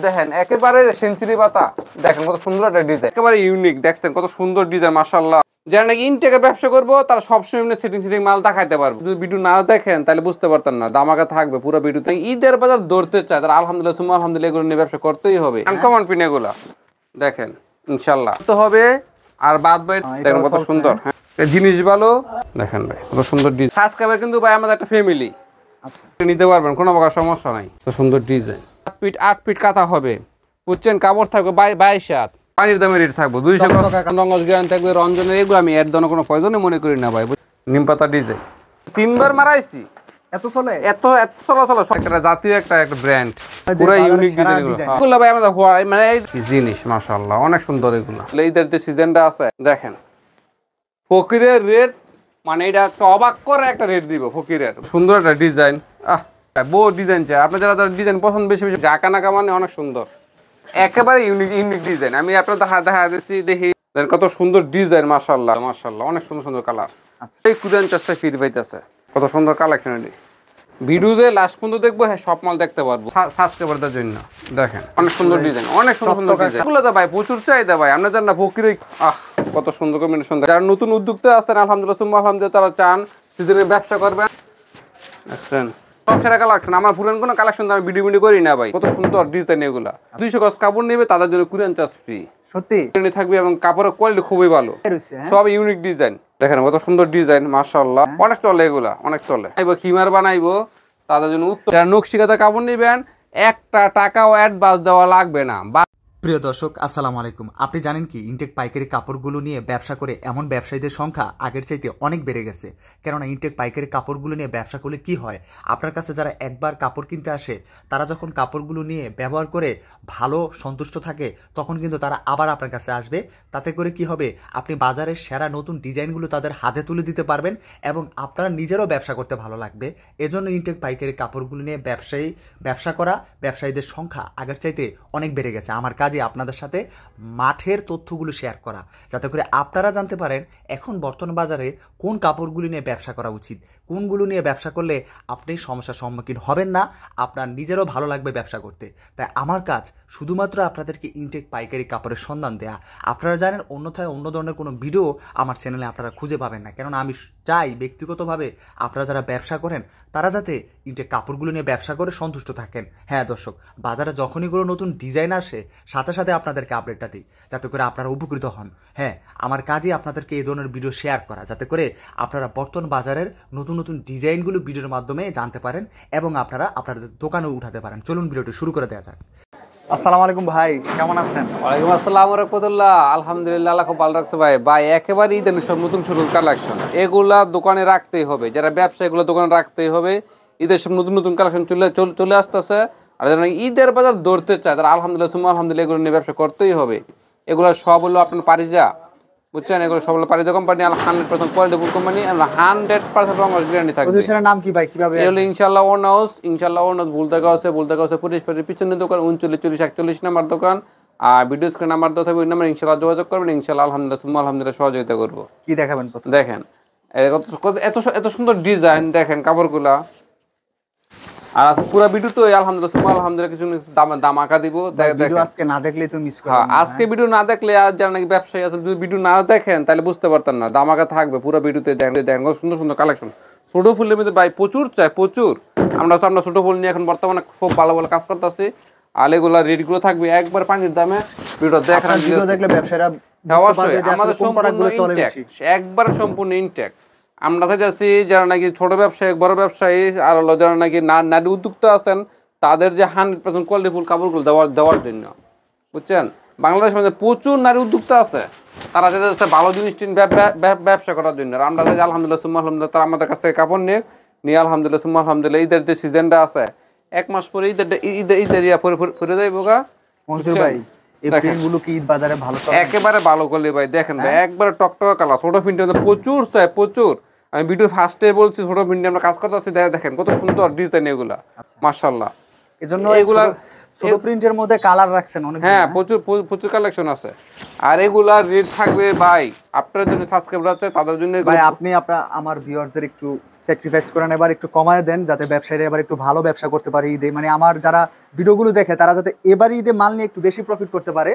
দেখেন একেবারে সেঞ্চুরি পাতা, দেখেন কত সুন্দর একটা ডিজাইন, একেবারে ইউনিক। দেখছেন কত সুন্দর ডিজাইন, মাশাআল্লাহ। যারা নাকি ইনটেকের ব্যবসা করবো তারা সবসময় এমনি সেটিং মাল দেখাইতে পারবো। যদি ভিডিও না দেখেন তাহলে বুঝতে পারতেন না, দামাকা থাকবে পুরো ভিডিওতে। ঈদের বাজার ধরতে চায় তারা আলহামদুলিল্লাহ সুম্মা আলহামদুলিল্লাহ এগুলো নিয়ে ব্যবসা করতেই হবে। আনকমন পিন এগুলা দেখেন ইনশাল্লাহ তো হবে। আর বাদ বাই দেখেন কত সুন্দর, হ্যাঁ জিনিস ভালো। দেখেন ভাই কত সুন্দর ডিজাইন, সাবস্ক্রাইবার কিন্তু ভাই আমাদের একটা ফ্যামিলি, আচ্ছা নিতে পারবেন, কোনো প্রকার সমস্যা নাই। তো সুন্দর ডিজাইন, 8 ফিট কাঁথা হবে, বুঝছেন। কাপড় থাকবে 22 হাত, পানির দামে রেট থাকবো 200 টাকা, রঙ্গজ গ্যারান্টি থাকবে। রঞ্জনের এগুলো আমি এর ধরনের কোনো প্রয়োজনে মনে করি না ভাই। নিম পাতা ডিজাইন 3বার মারাইছি, এত চলে, এত চলাচল, একটা জাতীয় একটা ব্র্যান্ড, পুরো ইউনিক ডিজাইন এগুলো ভাই আমাদের মানে জিনিস মাশাআল্লাহ অনেক সুন্দর এগুলো। এইদের যে সিজনটা আছে দেখেন, ফকিরের রেট মানে এটা একটা অবাক করে একটা রেট দিব ফকিরের। সুন্দর একটা ডিজাইন, বহু ডিজাইন চাই আপনার, যারা ডিজাইন পছন্দ বেশি বেশি জাকা নাকা মানে অনেক সুন্দর, একেবারে ইউনিক ডিজাইন। আমি আপনার দেখা দিচ্ছি, দেখি কত সুন্দর ডিজাইন, মাশাআল্লাহ মাশাআল্লাহ অনেক সুন্দর সুন্দর কালার। এই কুদান চাষটা ফির পাইতেছে, কত সুন্দর কালেকশন। ভিডিওতে লাস্ট পর্যন্ত দেখবো, হ্যাঁ সব মাল দেখতে পারবো সাবস্ক্রাইবারদের জন্য। দেখেন অনেক সুন্দর ডিজাইন, অনেক সুন্দর সুন্দর ডিজাইন, এগুলো তো ভাই প্রচুর চাহিদা ভাই। আপনার জান না ফকিরে কত সুন্দর কম্বিনেশন। যারা নতুন উদ্যোক্তা আছেন আলহামদুলিল্লাহ সুম্মা আলহামদুলিল্লাহ, তারা চান সিজনে ব্যবসা করবেন, দেখছেন সব সেরা কালেকশন। আমার পুরান কোনো কালেকশন আমি ভিডিও করি না ভাই, কত সুন্দর ডিজাইন এগুলা। 200 গজ কাপড় নেবে তাদের জন্য কুরিয়ান চার্জ ফ্রি সত্যি থাকবে, এবং কাপড়ের কোয়ালিটি খুবই ভালো, সব ইউনিক ডিজাইন। দেখেন কত সুন্দর ডিজাইন মাশাআল্লাহ, অনেক চলে এগুলা, অনেক চলে। খিমার বানাইবো তাদের জন্য উত্তম। যারা নকশিকাতা কাপড় নেবেন একটা টাকাও অ্যাডভান্স দেওয়া লাগবে না। প্রিয় দর্শক আসসালামু আলাইকুম। আপনি জানেন কি ইনটেক পাইকারি কাপড়গুলো নিয়ে ব্যবসা করে এমন ব্যবসায়ীদের সংখ্যা আগের চাইতে অনেক বেড়ে গেছে। কেননা ইনটেক পাইকারি কাপড়গুলো নিয়ে ব্যবসা করলে কি হয়, আপনার কাছে যারা একবার কাপড় কিনতে আসে তারা যখন কাপড়গুলো নিয়ে ব্যবহার করে ভালো সন্তুষ্ট থাকে তখন কিন্তু তারা আবার আপনার কাছে আসবে। তাতে করে কি হবে, আপনি বাজারের সেরা নতুন ডিজাইনগুলো তাদের হাতে তুলে দিতে পারবেন এবং আপনারা নিজেরও ব্যবসা করতে ভালো লাগবে। এজন্য ইনটেক পাইকারি কাপড়গুলো নিয়ে ব্যবসা করা ব্যবসায়ীদের সংখ্যা আগের চাইতে অনেক বেড়ে গেছে। আমার কাজ আপনাদের সাথে মাঠের তথ্যগুলো শেয়ার করা, যাতে করে আপনারা জানতে পারেন এখন বর্তমান বাজারে কোন কাপড়গুলি নিয়ে ব্যবসা করা উচিত, কোনগুলো নিয়ে ব্যবসা করলে আপনি সমস্যার সম্মুখীন হবেন না, আপনার নিজেরও ভালো লাগবে ব্যবসা করতে। তাই আমার কাজ শুধুমাত্র আপনাদেরকে ইনটেক পাইকারি কাপড়ের সন্ধান দেয়া। আপনারা জানেন অন্যথায় অন্য ধরনের কোনো ভিডিও আমার চ্যানেলে আপনারা খুঁজে পাবেন না। কেননা আমি চাই ব্যক্তিগতভাবে আপনারা যারা ব্যবসা করেন তারা যাতে ইনটেক কাপড়গুলো নিয়ে ব্যবসা করে সন্তুষ্ট থাকেন। হ্যাঁ দর্শক, বাজারে যখনই কোনো নতুন ডিজাইন আসে সাথে সাথে আপনাদেরকে আপডেটটা দিই, যাতে করে আপনারা উপকৃত হন। হ্যাঁ, আমার কাজই আপনাদেরকে এই ধরনের ভিডিও শেয়ার করা, যাতে করে আপনারা বর্তমান বাজারের নতুন নতুন ডিজাইনগুলো ভিডিওর মাধ্যমে জানতে পারেন এবং আপনারা আপনাদের দোকানে উঠাতে পারেন। চলুন ভিডিওটি শুরু করে দেওয়া যাক। আসসালামু আলাইকুম ভাই, কেমন আছেন? ওয়ালাইকুম আসসালাম ওয়া রাহমাতুল্লাহ। আলহামদুলিল্লাহ, আল্লাহ খুব ভালো রাখছে ভাই। ভাই একেবারে ঈদের সব নতুন নতুন কালেকশন, এগুলা দোকানে রাখতেই হবে। যারা ব্যবসা এগুলো দোকানে রাখতেই হবে। ঈদের সব নতুন নতুন কালেকশন চলে আসতেছে। আর যারা ঈদের বাজার ধরতে চায় তারা আলহামদুলিল্লাহ সুম্মা আলহামদুলিল্লাহ এগুলো নিয়ে ব্যবসা করতেই হবে। এগুলো সব হলো আপনার পারিজা, বুঝছেন, এগুলো সব হলো পারিজা কোম্পানি, 100% কোয়ালিটিফুল কোম্পানি, 100% রং গ্যারান্টি থাকবে। প্রতিষ্ঠানের নাম কি ভাই, কিভাবে? এগুলো ইনশাআল্লাহ ওয়ান হাউস, ভুলতে গেছে পুলিশ পাড়ির পিছনের দোকান 39 41 নাম্বার দোকান। আর ভিডিও স্ক্রিন নাম্বার দেওয়া থাকবে, ওই নাম্বার ইনশাআল্লাহ যোগাযোগ করবেন। ইনশাআল্লাহ আলহামদুলিল্লাহ সুম্মা আলহামদুলিল্লাহ সহযোগিতা করবো। কি দেখাবেন? দেখেন এত সুন্দর ডিজাইন, দেখেন কাপড়গুলা। আর পুরো ভিডিও তো আলহামদুলিল্লাহ সুম্মা আলহামদুলিল্লাহ কিছু দামাকা দিব। আজকে না দেখলে তো মিস করবেন। আজকে ভিডিও না দেখলে, আর যারা নাকি ব্যবসায়ী আছে যদি ভিডিও না দেখেন তাহলে বুঝতে পারতেন না। দামাকা থাকবে পুরো ভিডিওতে, দেখেন সুন্দর সুন্দর কালেকশন। ছোট ফুলের মধ্যে ভাই প্রচুর চাই, প্রচুর। আমরা ছোট ফুল নিয়ে এখন বর্তমানে খুব ভালো ভালো কাজ করতেছি। আর এগুলা রেটগুলো থাকবে একবার পানির দামে। ভিডিও দেখলে ব্যবসায়ীরা অবশ্যই আমাদের সম্পূর্ণ একবার সম্পূর্ণ ইনটেক। আমরা যাচ্ছি যারা নাকি ছোট ব্যবসায়ী, বড় ব্যবসায়ী, আর যারা নাকি নারী উদ্যোক্তা আছেন তাদের যে 100% কোয়ালিটিফুল কাপড়গুলো দেওয়ার জন্য, বুঝছেন। বাংলাদেশের মধ্যে প্রচুর নারী উদ্যোক্তা আছে, তারা যাচ্ছে ভালো জিনিস ব্যবসা করার জন্য। আমরা চাই আলহামদুলিল্লাহ সুম্মা আলহামদুলিল্লাহ তারা আমাদের কাছ থেকে কাপড় নিয়ে আলহামদুলিল্লাহ সুম্মা আলহামদুলিল্লাহ ঈদের যে সিজনটা আছে 1 মাস পরে ঈদের ফুরে যাইব গা। একেবারে ভালো করলে ভাই, দেখেন ভাই একবারে টকটকা কালার, ছোট প্রিন্টে প্রচুর চাই, প্রচুর। আমি ভিডিওর ফার্স্টে বলছি ছোট প্রিন্টে আমরা কাজ করতে আছি। দেখেন কত সুন্দর ডিজাইন এগুলা, মাশাআল্লাহ। এজন্য ছোট প্রিন্টের মধ্যে কালার রাখছেন অনেক। হ্যাঁ, প্রচুর প্রচুর কালেকশন আছে। আর এগুলা রেট থাকবে ভাই আপনার জন্য, সাবস্ক্রাইবার আছে তাদের জন্য। ভাই আপনি আমার ভিউয়ারদের একটু স্যাক্রিফাইস করেন, এবার একটু কমায় দেন যাতে ব্যবসায়ীরা এবার একটু ভালো ব্যবসা করতে পারে ঈদে, মানে আমার যারা ভিডিওগুলো দেখে তারা যাতে এবার ঈদে মাল নিয়ে একটু বেশি প্রফিট করতে পারে,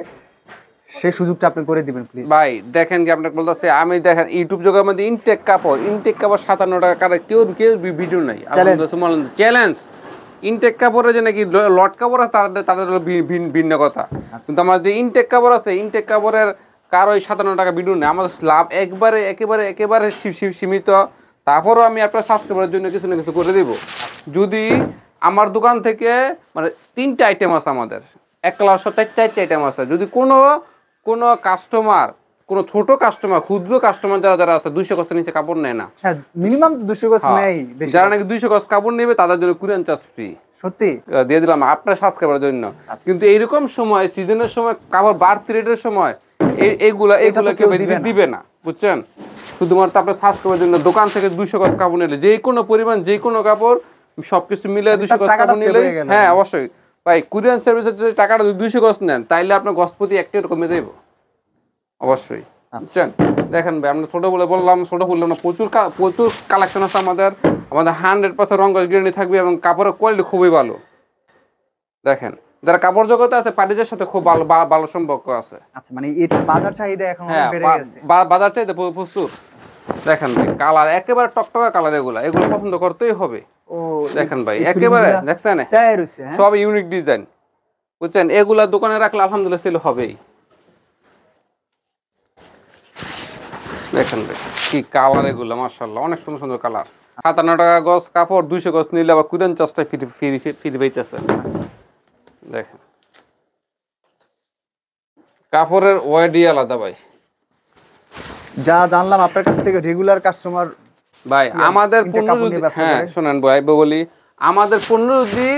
সেই সুযোগটা আপনি করে দিবেন প্লিজ। ভাই দেখেন কি আপনাকে বলতেছে, আমি দেখেন ইউটিউব জগতের মধ্যে ইনটেক কাপড় 57 টাকা কেউ কেউ ভিডিও নাই। চ্যালেঞ্জ ইনটেক কাপড়ে যে নাকি লট কাপড় আছে তাদের ভিন্ন কথা, কিন্তু আমার যে ইনটেক কাপড় আছে ইনটেক কাপড়ের কারো 57 টাকা ভিডিও নেই। আমাদের লাভ একেবারে সীমিত। তারপরও আমি আপনার সাবস্ক্রাইবারের জন্য কিছু না কিছু করে দিব। যদি আমার দোকান থেকে মানে 3টা আইটেম আছে, আমাদের 1 কালার 4টা আইটেম আছে। যদি কোনো কাস্টমার, কোনো ছোট কাস্টমার, ক্ষুদ্র কাস্টমার যারা আছে 200 গজের নিচে কাপড় নেয় না। হ্যাঁ, মিনিমাম 200 গজ নেই। যারা নাকি 200 গজ কাপড় নেবে তাদের জন্য কুরিয়ার চার্জ ফ্রি সত্যি দিয়ে দিলাম আপনার সাবস্ক্রাইবারের জন্য। কিন্তু এইরকম সময়, সিজনের সময়, কাপড় বাড়তি রেটের সময় এইগুলা কেউ দিবে না, বুঝছেন? শুধুমাত্র আপনার সাবস্ক্রাইবারের জন্য দোকান থেকে 200 গজ কাপড় নিলে, যে কোনো পরিমাণ, যে কোনো কাপড় সবকিছু মিলে 200 গজ কাপড় নিলে, হ্যাঁ অবশ্যই ভাই কুরিয়ার সার্ভিসের যদি টাকাটা 200 গজ নেন তাইলে আপনার গজ প্রতি 1 টাকা কমে দেব অবশ্যই, বুঝছেন? দেখেন ভাই আমরা ছোট বললাম না, প্রচুর কালেকশন আছে আমাদের 100% রং গ্যারান্টি থাকবে এবং কাপড়ের কোয়ালিটি খুবই ভালো। দেখেন যারা কাপড় জগতে আছে পার্টিজের সাথে খুব ভালো সম্পর্ক আছে। আচ্ছা, মানে এটা বাজার চাহিদা এখন অনেক বেড়ে গেছে। বাজার চাহিদা প্রচুর। দেখেন ভাই কালার একেবারে টকটকা কালার, এগুলো পছন্দ করতেই হবে। ও দেখেন ভাই একেবারে দেখছেন সব ইউনিক ডিজাইন, বুঝছেন? এগুলা দোকানে রাখলে আলহামদুলিল্লাহ সেল হবেই। দেখেন ভাই কি কালার এগুলো, মাশাআল্লাহ অনেক সুন্দর সুন্দর কালার। 57 টাকা গজ কাপড়, 200 গজ নিলে আবার কুরিয়ার চার্জটা ফ্রি পাইতেছে। দেখেন কাপড়ের ওয়াইডি আলাদা ভাই। যা জানলাম আপনার কাছ থেকে রেগুলার কাস্টমার ভাই আমাদের পণ্য যদি, হ্যাঁ শোনেন ভাই বলি, আমাদের পণ্য যদি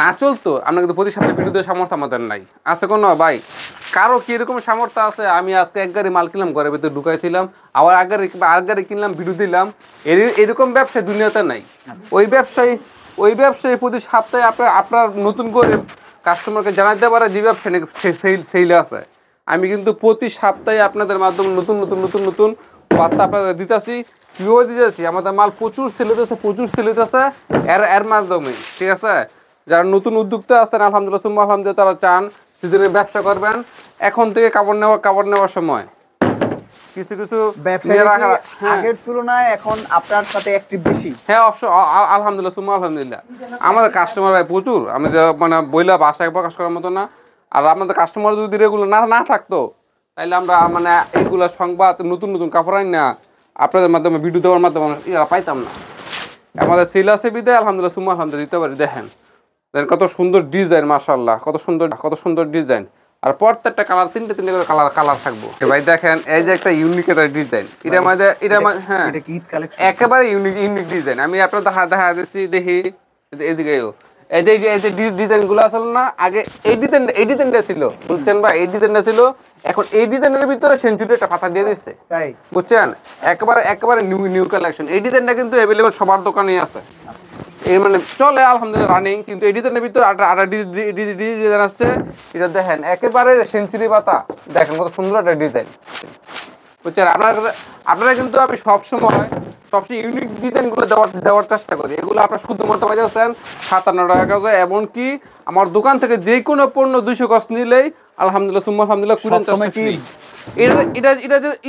না চলতো আমরা কিন্তু প্রতি সপ্তাহে ভিডিও দেওয়ার সামর্থ্য আমাদের নাই। আছে কোনো ভাই কারো কি এরকম সামর্থ্য আছে? আমি আজকে 1 গাড়ি মাল কিনলাম, ঘরের ভিতরে ঢুকাইছিলাম, আবার আর গাড়ি কিনলাম, ভিডিও দিলাম, এরকম ব্যবসা দুনিয়াতে নাই। ওই ব্যবসায়ী প্রতি সপ্তাহে আপনার নতুন করে কাস্টমারকে জানাতে পারে যে ব্যবসা সেইলে আছে। আমি কিন্তু প্রতি সপ্তাহে আপনাদের মাধ্যমে নতুন বার্তা আপনাদের দিতেছি। কীভাবে দিতেছি? আমাদের মাল প্রচুর সেল হইতেছে এর মাধ্যমে, ঠিক আছে? যারা নতুন উদ্যোক্তা আছেন আলহামদুলিল্লাহ তারা চান সিজনে ব্যবসা করবেন, এখন থেকে কাপড় নেওয়ার সময় কিছু আগের তুলনায় এখন আপনার সাথে অ্যাক্টিভ বেশি। হ্যাঁ আলহামদুলিল্লাহ আমাদের কাস্টমার ভাই প্রচুর, আমি মানে বইলা ভাষায় প্রকাশ করার মতো না। আর আমাদের কাস্টমার যদি রেগুলার না থাকতো তাহলে আমরা মানে এইগুলা সংবাদ নতুন কাপড় আনি না আপনাদের মাধ্যমে ভিডিও দেওয়ার মাধ্যমে এরা পাইতাম না। আমাদের সেল আছে বিদায় আলহামদুলিল্লাহ দিতে পারি। দেখেন কত সুন্দর ডিজাইন, মাশাআল্লাহ কত সুন্দর ডিজাইন। আর প্রত্যেকটা কালার 3টে করে কালার থাকবো ভাই। দেখেন এই যে একটা ইউনিক একটা ডিজাইন, হ্যাঁ একেবারে ইউনিক ডিজাইন। আমি আপনার দেখা দিচ্ছি, দেখি এদিকেও এই যে ডিজাইন গুলো আসলে না, আগে এই ডিজাইনটা ছিল, বুঝছেন ভাই? এই ডিজাইনটা ছিল, এখন এই ডিজাইনের ভিতরে সেঞ্চুরি একটা পাতা দিয়ে দিচ্ছে, বুঝছেন? একেবারে নিউ কালেকশন। এই ডিজাইনটা কিন্তু অ্যাভেলেবল সবার দোকানেই আছে, এই মানে চলে আলহামদুলিল্লাহ রানিং। কিন্তু এই ডিজাইনের ভিতরে আটা ডিজাইন আসছে, এটা দেখেন একেবারে সেঞ্চুরি পাতা। দেখেন কত সুন্দর একটা ডিজাইন, বুঝছেন? আপনারা কিন্তু আমি সবসময় ইউনিক ডিজাইনগুলো দেওয়ার চেষ্টা করি। এগুলো আপনার শুধুমাত্র পাইতেছেন 57 টাকা গজে। এমনকি আমার দোকান থেকে যে কোনো পণ্য 200 গজ নিলেই আলহামদুলিল্লাহ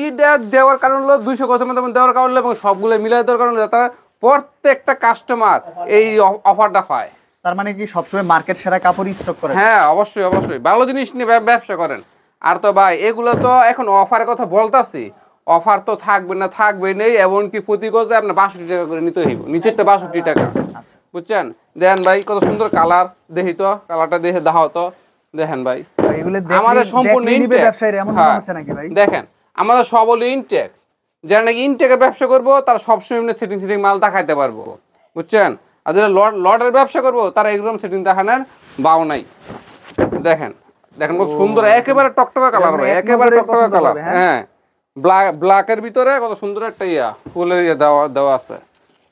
এটা দেওয়ার কারণ হলো 200 গজের মধ্যে দেওয়ার কারণ হলো এবং সবগুলো মিলাই দেওয়ার কারণ হলো তারা প্রত্যেকটা কাস্টমার এই অফারটা পায়। তার মানে কি সবসময় মার্কেট সেরা কাপড় স্টক করেন? হ্যাঁ অবশ্যই ভালো জিনিস নিয়ে ব্যবসা করেন। আর তো ভাই এগুলো তো এখন অফারের কথা বলতাছি, অফার তো থাকবে নেই। এমনকি প্রতি গজে আপনার 62 টাকা করে নিতে হইব, নিচেরটা 62 টাকা, বুঝছেন? দেখেন ভাই কত সুন্দর কালার, দেখি তো কালারটা দেখে দেখাও তো। দেখেন ভাই আমাদের সম্পূর্ণ দেখেন আমাদের সব হলো ইনটেক। যারা নাকি ইনটেকের ব্যবসা করবো তারা সবসময় সেটিং মাল দেখাইতে পারবো, বুঝছেন? আর যারা লটের ব্যবসা করবো তারা একদম সেটিং দেখানোর বাও নাই। দেখেন কত সুন্দর একেবারে টকটকা কালার ভাই, একেবারে টকটকা কালার। হ্যাঁ ব্ল্যাকের ভিতরে কত সুন্দর একটা ফুলের দেওয়া আছে।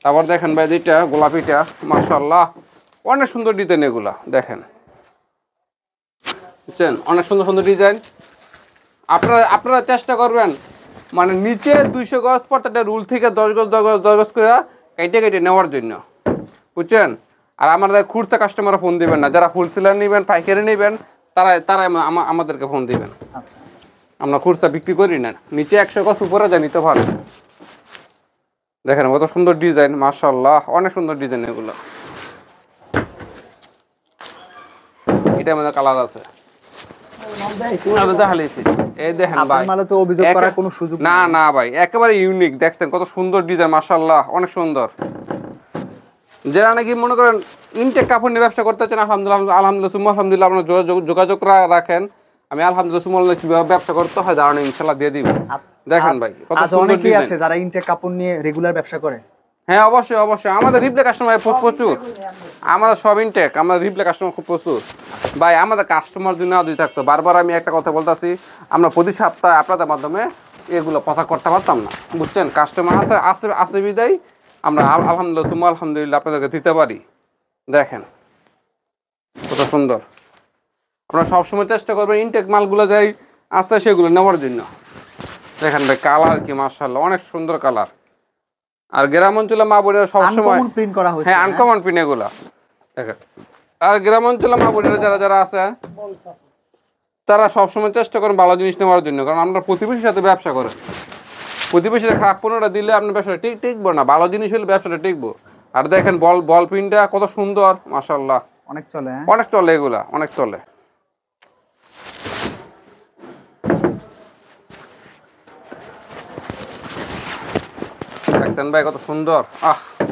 তারপর দেখেন ভাই যেটা গোলাপিটা, মাশাআল্লাহ অনেক সুন্দর ডিজাইন এগুলা। দেখেন বুঝছেন, অনেক সুন্দর সুন্দর ডিজাইন। আপনারা চেষ্টা করবেন মানে নিচে 200 গজ প্রত্যেকটা রুল থেকে 10 গজ 10 গজ করে কেটে কেটে নেওয়ার জন্য, বুঝছেন। আর আমাদের খুচরা কাস্টমাররা ফোন দিবেন না, যারা হোলসেলার নেবেন পাইকারি নেবেন তারা আমাদেরকে ফোন দিবেন। আচ্ছা, আমরা খুচরা বিক্রি করি না, নিচে 100 গজ উপরে যা নিতে পারেন। দেখেন কত সুন্দর ডিজাইন, মাশাআল্লাহ অনেক সুন্দর ডিজাইন এগুলো। এটা আমাদের কালার আছে, এই দেখেন ভাই, আপনার মালে তো অভিযোগ করার কোনো সুযোগ না নেই। না ভাই, একেবারে ইউনিক। দেখছেন কত সুন্দর ডিজাইন, মাশাআল্লাহ অনেক সুন্দর। যারা নাকি মনে করেন ইনটেক কাপড় নিয়ে ব্যবসা করতে চান, আলহামদুলিল্লাহ আপনার যোগাযোগ রাখেন। আমি আলহামদুলিল্লাহ কিভাবে ব্যবসা করতে হয় ধারণা ইনশাল্লাহ দিয়ে দিব। দেখেন ভাই কত সুন্দর অনেকেই ডিজাইন আছে যারা ইনটেক কাপড় নিয়ে রেগুলার ব্যবসা করে। হ্যাঁ অবশ্যই অবশ্যই, আমাদের রিপ্লে কাস্টমার প্রচুর, আমাদের সব ইনটেক, আমাদের রিপ্লে কাস্টমার খুব প্রচুর ভাই। আমাদের কাস্টমার যদি না দিয়ে থাকতো, বারবার আমি একটা কথা বলতেছি, আমরা প্রতি সপ্তাহে আপনাদের মাধ্যমে এগুলো কথা করতে পারতাম না, বুঝছেন। কাস্টমার আছে বিদায় আমরা আলহামদুলিল্লাহ আপনাদেরকে দিতে পারি। দেখেন কত সুন্দর। আপনারা সবসময় চেষ্টা করবেন ইনটেক মালগুলো যাই আস্তে সেগুলো নেওয়ার জন্য। দেখেন ভাই কালার কি মাশাআল্লাহ অনেক সুন্দর কালার। আর গ্রাম অঞ্চলে মা বোনেরা সবসময় আনকমন প্রিন্ট করা হয়েছে। হ্যাঁ আনকমন প্রিন্ট এগুলা দেখেন। আর গ্রাম অঞ্চলে মা বোনেরা যারা আছে তারা সবসময় চেষ্টা করেন ভালো জিনিস নেওয়ার জন্য, কারণ আমরা প্রতিবেশীর সাথে ব্যবসা করি। প্রতিবেশীরা খারাপ পণ্যটা দিলে আপনার ব্যবসাটা টিকবো না, ভালো জিনিস হলে ব্যবসাটা টিকবো। আর দেখেন বল প্রিন্টটা কত সুন্দর মাশাআল্লাহ, অনেক চলে। অনেক চলে এগুলা, অনেক চলে। দেখছেন ভাই কত সুন্দর,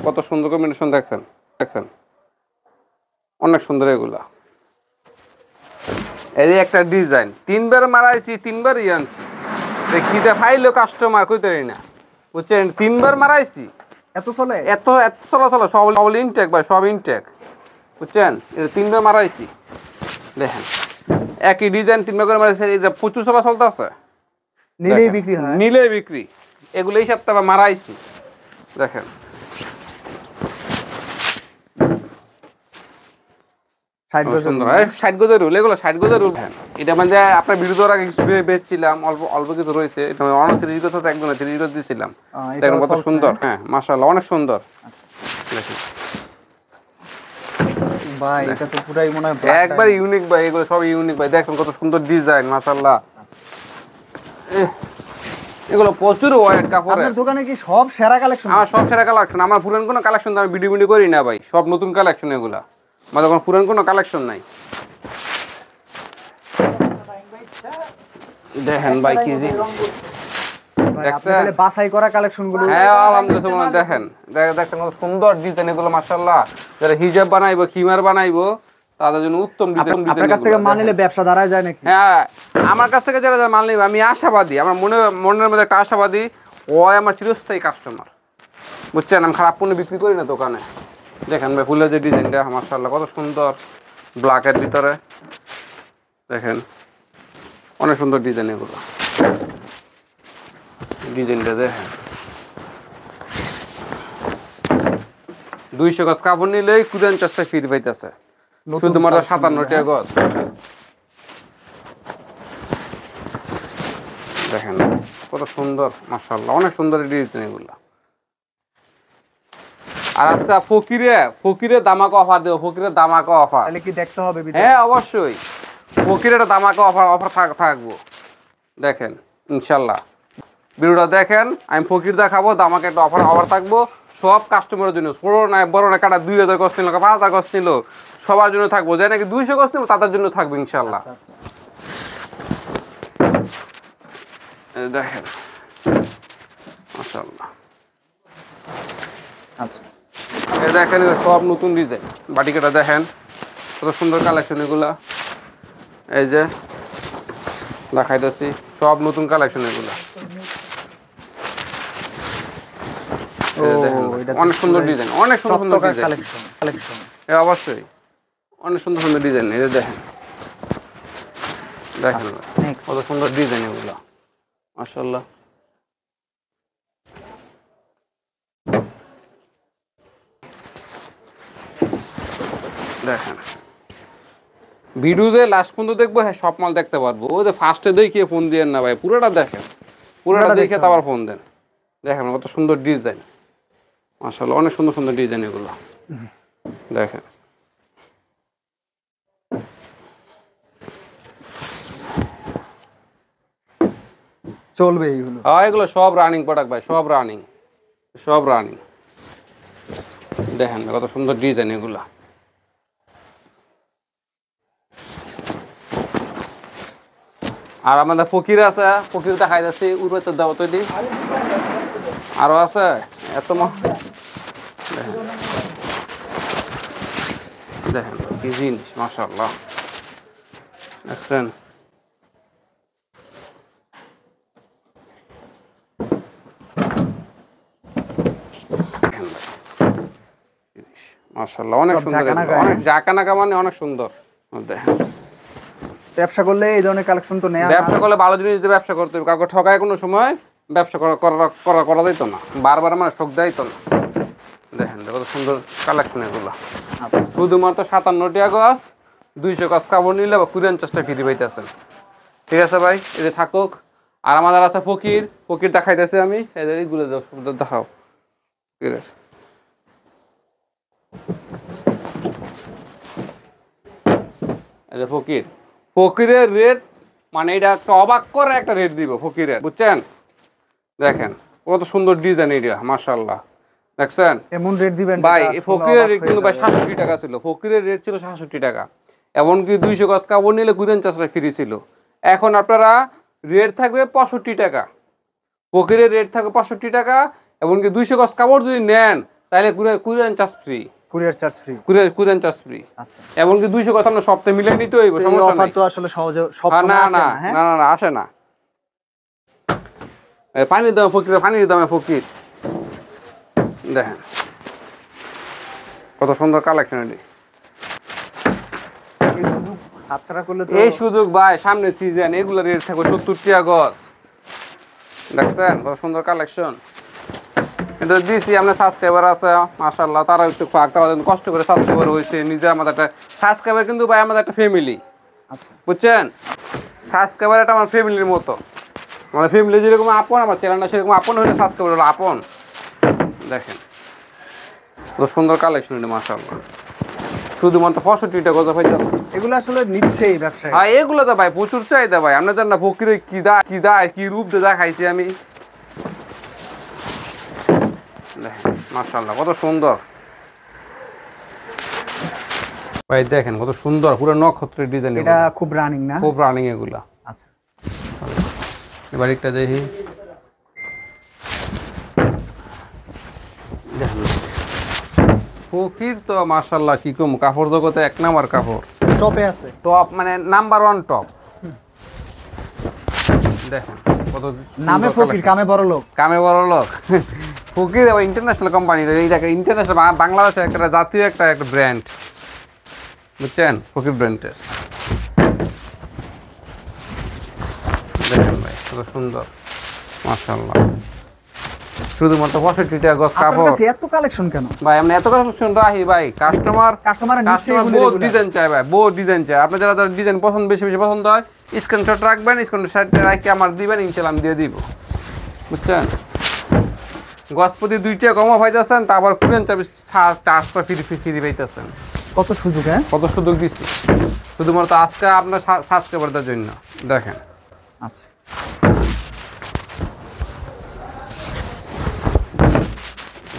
কত সুন্দর কম্বিনেশন দেখছেন অনেক সুন্দর এগুলা। এই যে একটা ডিজাইন 3বার মারাইছি, 3বারই আনছি, দেখিতে ফাইলো কাস্টমার কইতে না, বুঝছেন। 3বার মারাইছি, এত চলে। এত চলা সব ইনটেক ভাই, সব ইনটেক, বুঝছেন। এটা 3বার মারাইছি, দেখেন একই ডিজাইন 3বার করে মারাইছি। এটা প্রচুর চলতেছে, নিলেই বিক্রি হয়। নিলেই বিক্রি। এগুলো এই সপ্তাহে মারাইছি, দেখেন 60 গজ সুন্দর। 60 গজের রুল, এগুলো 60 গজের রুল। এটা মানে আপনার ভিডিও আগে কিছু বেচছিলাম, অল্প কিছু রয়েছে। এটা অনেক 30 গজ তো একদম 30 গজ দিয়েছিলাম। দেখেন কত সুন্দর, হ্যাঁ মাশাআল্লাহ অনেক সুন্দর। দেখেন ভাই এটা তো পুরাই মনে হয় একবার ইউনিক ভাই, এগুলো সব ইউনিক ভাই। দেখেন কত সুন্দর ডিজাইন মাশাআল্লাহ। এগুলো প্রচুর ওয়েট কাপড়। আপনার দোকানে কি সব সেরা কালেকশন? আমার সব সেরা কালেকশন, আমার পুরান কোনো কালেকশন আমি ভিডিও করি না ভাই, সব নতুন কালেকশন এগুলা। আমাদের কোনো পুরান কোনো কালেকশন নাই। দেখেন ভাই কি জি দেখছেন বাছাই করা কালেকশন গুলো। হ্যাঁ আলহামদুলিল্লাহ। দেখেন কত সুন্দর ডিজাইন এগুলো মাশাআল্লাহ। যারা হিজাব বানাইবো, খিমার বানাইবো তাদের জন্য উত্তম ডিজাইন। আপনার কাছ থেকে মাল নিলে ব্যবসা দাঁড়ায় যায় নাকি? হ্যাঁ আমার কাছ থেকে যারা মাল নিবে আমি আশাবাদী, আমার মনের মধ্যে একটা আশাবাদী, ওই আমার চিরস্থায়ী কাস্টমার, বুঝছেন। আমি খারাপ পণ্য বিক্রি করি না দোকানে। দেখেন ভাই ফুলের যে ডিজাইনটা মাশাআল্লাহ কত সুন্দর, ব্ল্যাকের ভিতরে দেখেন অনেক সুন্দর ডিজাইন এগুলো। ডিজাইনটা দেখেন 200 গজ কাপড় নিলেই 49 ফিট পাইতেছে, শুধুমাত্র 57 টাকা গজ। দেখেন কত সুন্দর মাশাআল্লাহ অনেক সুন্দর ডিজাইন এগুলো। আর আজকে ফকিরে দামাকা অফার দেব, ফকিরের দামাকা অফার। তাহলে কি দেখতে হবে ভিডিও? হ্যাঁ অবশ্যই, ফকিরের দামাকা অফার থাকবো। দেখেন ইনশাল্লাহ ভিডিওটা দেখেন, আমি ফকির দেখাবো, দামাকা একটা অফার থাকবো সব কাস্টমারের জন্য। ছোট নাই বড় না, কাটা 2000 গজ নিল, 5000 গজ নিল, সবার জন্য থাকবো। যে নাকি 200 গজ নিল তাদের জন্য থাকবে ইনশাল্লাহ। দেখেন মাশাআল্লাহ। আচ্ছা এই দেখেন সব নতুন ডিজাইন, বাটিকাটা দেখেন কত সুন্দর কালেকশন এগুলা। এই যে দেখাইতেছি সব নতুন কালেকশন এগুলা। অনেক সুন্দর ডিজাইন, অনেক সুন্দর সুন্দর কালেকশন। অবশ্যই অনেক সুন্দর সুন্দর ডিজাইন। এই যে দেখেন কত সুন্দর ডিজাইন এগুলা মাশাআল্লাহ। দেখেন ভিডিওতে লাস্ট পর্যন্ত দেখবো, হ্যাঁ সব মাল দেখতে পারবো। ওই যে ফার্স্টে দেখিয়ে ফোন দিয়েন না ভাই, পুরোটা দেখেন, পুরোটা দেখে তারপর ফোন দেন। দেখেন কত সুন্দর ডিজাইন, মাশাআল্লাহ অনেক সুন্দর সুন্দর ডিজাইন এগুলো। দেখেন চলবে এইগুলো। এগুলো সব রানিং প্রোডাক্ট ভাই, সব রানিং, সব রানিং। দেখেন কত সুন্দর ডিজাইন এগুলা। আর আমাদের ফকির আছে, ফকির দেখাই যাচ্ছে উড়তে দাও তৈরি, আরো আছে এত দেখেন, দেখেন কি জিনিস মাশাআল্লাহ, দেখছেন? মাশাআল্লাহ অনেক সুন্দর, অনেক জাকানাকা, মানে অনেক সুন্দর। দেখেন ব্যবসা করলে এই ধরনের কালেকশন তো নেয়া, ব্যবসা করলে ভালো জিনিস দিয়ে ব্যবসা করতে হবে, কাউকে ঠকায় কোনো সময় ব্যবসা করা যাইতো না, বারবার মানে ঠক দেয়তো না। দেখেন কত সুন্দর কালেকশন এগুলো। শুধুমাত্র 57 টাকা গজ, 200 গজ কাপড় নিলে বা 50 টাকা ফ্রি পাইতেছেন। ঠিক আছে ভাই, এটা থাকুক। আর আমাদের আছে ফকির, ফকির দেখাইতেছে আমি, এইগুলো দেখাও। ঠিক আছে, ফকির, ফকিরের রেট মানে এটা একটা অবাক করে একটা রেট দিব ফকিরের, বুঝছেন? দেখেন কত সুন্দর ডিজাইন এটা, মাশাআল্লাহ। দেখছেন এমন রেট দিবেন ভাই? ফকিরের রেট কিন্তু ভাই 67 টাকা ছিল, ফকিরের রেট ছিল 67 টাকা। এমনকি 200 গজ কাপড় নিলে 49 টাকা ফ্রি ছিল। এখন আপনারা রেট থাকবে 65 টাকা, ফকিরের রেট থাকবে 65 টাকা। এমনকি 200 গজ কাপড় যদি নেন তাহলে 49 free, courier charge free, courier charge free. আচ্ছা, এমনকি 200 কথা আমরা সপ্তাহে মিলাই নিতে হইব, সমস্যা নাই। অফার তো আসলে সহজে সব না সময় আসে না না। না না আসে না। পানির দামে ফকির, পানির দামে ফকির। দেখেন কত সুন্দর কালেকশন। এই সুযোগ হাতছাড়া করলে তো, এই সুযোগ ভাই সামনে সিজন, এগুলো রেট থাকবে 70 টাকা গজ। দেখছেন কত সুন্দর কালেকশন। কিন্তু দিছি আপনার সাবস্ক্রাইবার আছে মাশাআল্লাহ, তারা একটু ফাঁক, তারা কষ্ট করে সাবস্ক্রাইবার হয়েছে নিজে। আমাদের একটা সাবস্ক্রাইবার কিন্তু ভাই আমাদের একটা ফ্যামিলি, আচ্ছা বুঝছেন? সাবস্ক্রাইবার এটা আমার ফ্যামিলির মতো, আমার ফ্যামিলি যেরকম আপন, আমার চ্যানেলটা সেরকম আপন হলে সাবস্ক্রাইবার হলো আপন। দেখেন কত সুন্দর কালেকশন এটা মাশাআল্লাহ। শুধুমাত্র 65 টাকা গজ পাইতে। এগুলো আসলে নিচ্ছেই ব্যবসায়ী। হ্যাঁ এগুলো তো ভাই প্রচুর চাহিদা ভাই। আমরা জান না ফকিরে কি দায় কি রূপ দিয়ে দেখাইছি আমি। দেখেন মাশাআল্লাহ কত সুন্দর ভাই, দেখেন কত সুন্দর পুরো নক্ষত্রের ডিজাইন। এটা খুব রানিং না? খুব রানিং এগুলা। আচ্ছা, এবার একটা দেখি, দেখেন ফকির তো মাশাআল্লাহ কি কম, কাপড় জগতে এক নাম্বার কাপড়, টপে আছে, টপ মানে নাম্বার 1 টপ। দেখেন কত নামে ফকির, কামে বড় লোক। কামে বড় লোক। ফকির ইন্টারন্যাশনাল কোম্পানি, এইটাকে ইন্টারন্যাশনাল, বাংলাদেশের একটা জাতীয় একটা ব্র্যান্ড, বুঝছেন? ফকির ব্র্যান্ডের। দেখেন ভাই কত সুন্দর মাশাআল্লাহ। শুধুমাত্র 65 টাকা গজ কাপড়। আপনার কাছে এত কালেকশন কেন ভাই আমরা এত কালেকশন রাখি ভাই, কাস্টমার নিচ্ছে এগুলো বহুত রেগুলার। ডিজাইন চাই ভাই, বহুত ডিজাইন চাই। আপনার যারা ডিজাইন পছন্দ, বেশি বেশি পছন্দ হয়, স্ক্রিনশট রাখবেন, স্ক্রিনশট রাখি আমার দিবেন, ইনশাআল্লাহ আমি দিয়ে দিব, বুঝছেন? গজপতি 2 টাকা কমও পাইতেছেন, তারপর 4 ফ্রি পাইতেছেন। কত সুযোগ, হ্যাঁ কত সুযোগ দিচ্ছি শুধুমাত্র আজকে আপনার সাবস্ক্রাইবারদের জন্য। দেখেন আচ্ছা,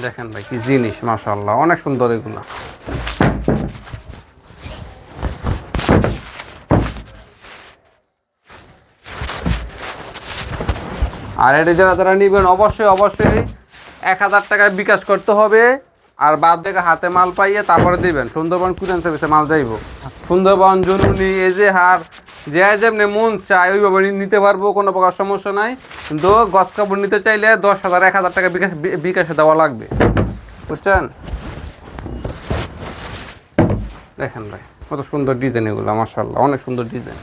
দেখেন ভাই কি জিনিস মাশাআল্লাহ, অনেক সুন্দর এগুলো। আর এটা যারা নিবেন অবশ্যই 1000 টাকা বিকাশ করতে হবে, আর বাদ দেখে হাতে মাল পাইয়ে তারপরে দিবেন। সুন্দরবন কুরিয়ার সার্ভিসে মাল যাইব। সুন্দরবন জরুরি এজেহার যে যেমনি মন চায় ওইভাবে নিতে পারবো, কোনো প্রকার সমস্যা নাই। কিন্তু গজ কাপড় নিতে চাইলে 10,000 1000 টাকা বিকাশে দেওয়া লাগবে, বুঝছেন? দেখেন ভাই কত সুন্দর ডিজাইন এগুলো মাশাআল্লাহ, অনেক সুন্দর ডিজাইন।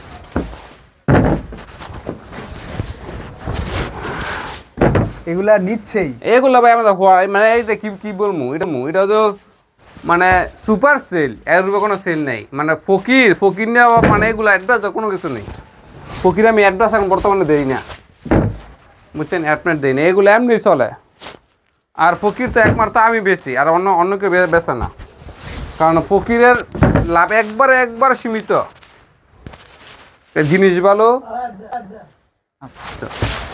এগুলা নিচ্ছেই, এগুলো ভাই আমাদের মানে এই যে কি বলবো, এটা তো মানে সুপার সেল, এর উপরে কোনো সেল নেই। মানে ফকির নেওয়া মানে এগুলো অ্যাডভান্স কোনো কিছু নেই। ফকির আমি অ্যাডভান্স এখন বর্তমানে দেই না, বুঝছেন, অ্যাডমেন্ট দেই না, এগুলো এমনি চলে। আর ফকির তো একমাত্র আমি বেশি, আর অন্য কেউ বেচে না, কারণ ফকিরের লাভ একবারে সীমিত, জিনিস ভালো।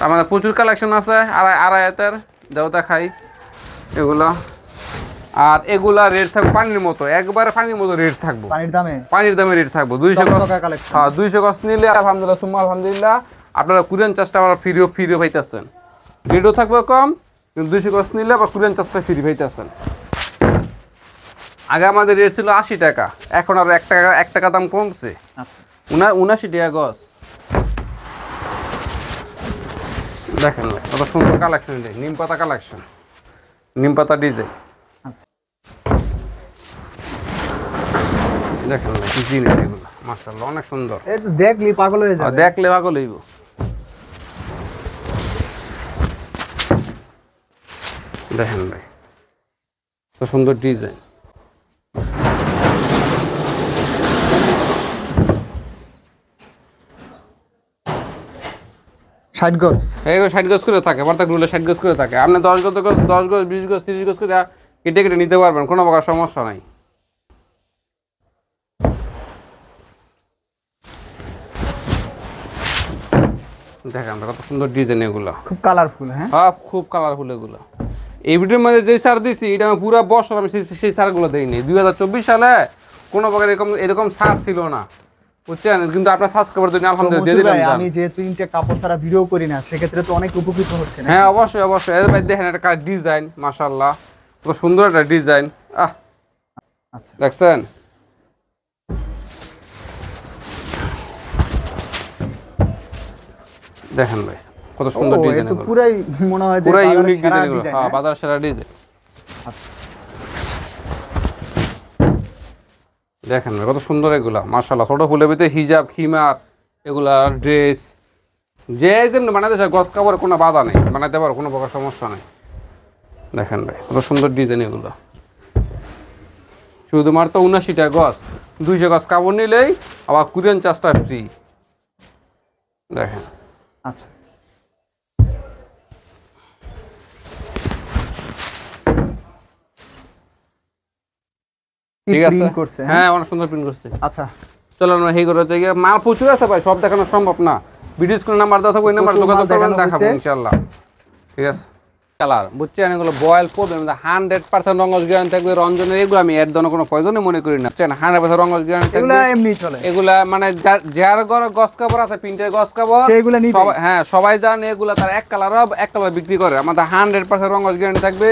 আমাদের প্রচুর কালেকশন আছে আড়াই হাতের দেওতা খাই এগুলো। আর এগুলা রেট থাকবে পানির মতো, একবারে পানির মতো রেট থাকবো, পানির দামে রেট থাকবো। 200 গজ নিলে আলহামদুলিল্লাহ সুম্মা আলহামদুলিল্লাহ আপনারা কুরিয়ান চার্জটা আবার ফ্রিও পাইতেছেন। রেটও থাকবে কম, কিন্তু 200 গজ নিলে আবার কুরিয়ান চার্জটা ফ্রি পাইতেছেন। আগে আমাদের রেট ছিল 80 টাকা, এখন আর 1 টাকা দাম কমছে। আচ্ছা, 79 টাকা গজ। দেখেন কত সুন্দর কালেকশন, নিম পাতা কালেকশন, নিম পাতা ডিজাইন। আচ্ছা, দেখেন কি জিনিস এগুলো, মাশাআল্লাহ অনেক সুন্দর। এই তো দেখলি পাগল হয়ে যাবে, দেখলে পাগল হইব। দেখেন ভাই কত সুন্দর ডিজাইন। 60 গজ, এগুলো 60 গজ করে থাকে, প্রত্যেক রুলে 60 গজ করে থাকে। আপনি 10 গজ 20 গজ 30 গজ করে কেটে নিতে পারবেন, কোনো প্রকার সমস্যা নাই। দেখেন কত সুন্দর ডিজাইন এগুলো, খুব কালারফুল। হ্যাঁ, খুব কালারফুল এগুলো। এই ভিডিওর মধ্যে যে সার দিছি এটা আমি পুরো বছর আমি সেই সারগুলো দিইনি। 2024 সালে কোনো প্রকার এরকম সার ছিল না, বুঝছেন, কিন্তু আপনার সাবস্ক্রাইবার জন্য আলহামদুলিল্লাহ। আমি যেহেতু ইনটেক কাপড় ছাড়া ভিডিও করি না, সেক্ষেত্রে তো অনেক উপকৃত হচ্ছে না। হ্যাঁ অবশ্যই এর ভাই দেখেন একটা ডিজাইন, মাশাআল্লাহ কত সুন্দর একটা ডিজাইন। আচ্ছা, দেখছেন দেখেন ভাই কত সুন্দর ডিজাইন, এটা পুরাই মনে হয় যে পুরো ইউনিক ডিজাইন এগুলো। হ্যাঁ, বাজার সেরা ডিজাইন। দেখেন কত সুন্দর এগুলা, মাশাআল্লাহ। ছোট ফুলের ভিতরে হিজাব, খিমার, এগুলা ড্রেস যে যেমন বানাতে চায়, গজ কাপড় কোনো বাধা নেই, বানাতে পারো, কোনো প্রকার সমস্যা নেই। দেখেন ভাই কত সুন্দর ডিজাইন এগুলো। শুধুমাত্র 79 টাকা গজ, 200 গজ কাপড় নিলেই আবার কুরিয়ান চার্জটা ফ্রি। দেখেন আচ্ছা, ঠিক আছে, করছে। হ্যাঁ অনেক সুন্দর প্রিন্ট করছে। আচ্ছা, চলো আমরা এই করে যাই। মাল প্রচুর আছে ভাই, সব দেখানো সম্ভব না। ভিডিও স্ক্রিনে নাম্বার দেওয়া থাকবে, ওই নাম্বার যোগাযোগ করবেন, দেখাবো ইনশাআল্লাহ। ঠিক আছে, কালার বুঝছেন, এগুলো বয়েল করবেন 100% রঙজ গ্যারান্টি থাকবে। রঞ্জনের এগুলো আমি এর জন্য কোনো প্রয়োজনই মনে করি না, বুঝছেন, 100% রঙজ গ্যারান্টি থাকবে। এগুলা এমনি চলে, এগুলা মানে যার ঘরে গস কাপড় আছে, প্রিন্টের গস কাপড়, সেগুলা নিবে। হ্যাঁ সবাই জানে এগুলা তার এক কালার বিক্রি করে। আমাদের 100% রঙজ গ্যারান্টি থাকবে।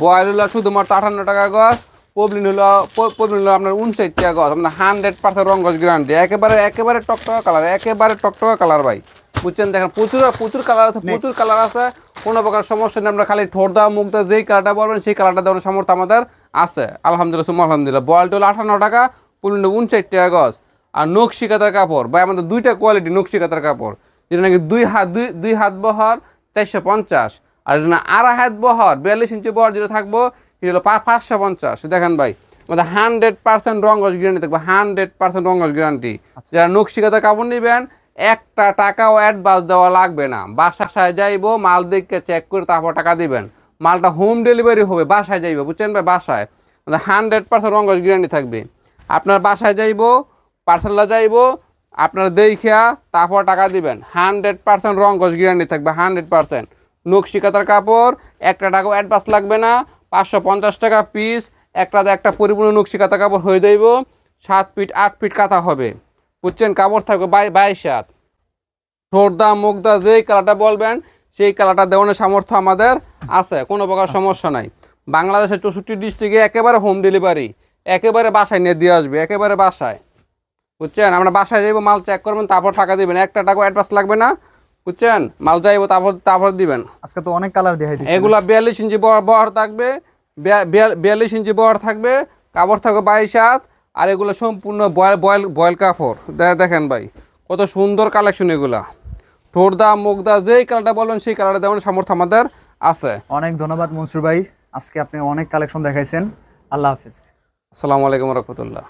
বয়েল হলো শুধুমাত্র 58 টাকা গজ, পবলিন হলো আপনার 59 টাকা গজ। আমাদের 100% রঙজ গ্যারান্টি, একেবারে টকটকা কালার ভাই, বুঝছেন। দেখেন প্রচুর কালার আছে, প্রচুর কালার আছে, কোনো প্রকার সমস্যা নেই। আমরা খালি ঠোঁট দেওয়া, মুখ দেওয়া, যেই কালারটা বলবেন সেই কালারটা দেওয়ার সামর্থ্য আমাদের আছে আলহামদুলিল্লাহ, আলহামদুলিল্লাহ। বয়েলটা হলো 58 টাকা, পবলিন 59 টাকা গজ। আর নকশি কাতার কাপড় ভাই, আমাদের দুইটা কোয়ালিটি নকশি কাতার কাপড়, যেটা নাকি দুই হাত বহর 450, আর এটা না 2.5 হাত বহর 42 ইঞ্চি বহর যেটা থাকবো সেটা হলো 550। দেখেন ভাই আমাদের 100% রঙজ গ্যারান্টি থাকবে, 100% রঙজ গ্যারান্টি। যারা নকশি কাতার কাপড় নেবেন, একটা টাকাও অ্যাডভান্স দেওয়া লাগবে না। বাসায় যাইবো, মাল দেখে চেক করে তারপর টাকা দিবেন। মালটা হোম ডেলিভারি হবে, বাসায় যাইবো, বুঝছেন ভাই, বাসায়। 100% রঙজ গ্যারান্টি থাকবে। আপনার বাসায় যাইবো, পার্সেলটা যাইবো, আপনার দেখিয়া তারপর টাকা দিবেন। 100% রঙজ গ্যারান্টি থাকবে, 100%। নকশি কাতার কাপড়, একটা টাকাও অ্যাডভান্স লাগবে না, 550 টাকা পিস। একটা পরিপূর্ণ নকশি কাতার কাপড় হয়ে যাইব, 7 ফিট 8 ফিট কাঁথা হবে, বুঝছেন। কাপড় থাকবে 22 হাত। ঠোঁটদা মুখদা যেই কালারটা বলবেন সেই কালারটা দেওয়ানোর সামর্থ্য আমাদের আছে, কোনো প্রকার সমস্যা নাই। বাংলাদেশের 64 ডিস্ট্রিক্টে একেবারে হোম ডেলিভারি, একেবারে বাসায় নিয়ে দিয়ে আসবে, একেবারে বাসায়, বুঝছেন। আমরা বাসায় যাইবো, মাল চেক করবেন, তারপর টাকা দিবেন, একটা টাকা অ্যাডভান্স লাগবে না, বুঝছেন। মাল যাইবো, তারপর দিবেন। আজকে তো অনেক কালার দেখাই দিচ্ছি। এগুলা 42 ইঞ্চি বহর থাকবে, 42 ইঞ্চি বহর থাকবে, কাপড় থাকবে 22 হাত। আর এগুলো সম্পূর্ণ বয়েল কাপড়। দেখেন ভাই কত সুন্দর কালেকশন এগুলা। ঠোঁটদা মুখদা যেই কালারটা বলবেন সেই কালারটা দেওয়ার সামর্থ্য আমাদের আছে। অনেক ধন্যবাদ মনসুর ভাই, আজকে আপনি অনেক কালেকশন দেখাইছেন। আল্লাহ হাফেজ। আসসালামু আলাইকুম রহমতুল্লাহ।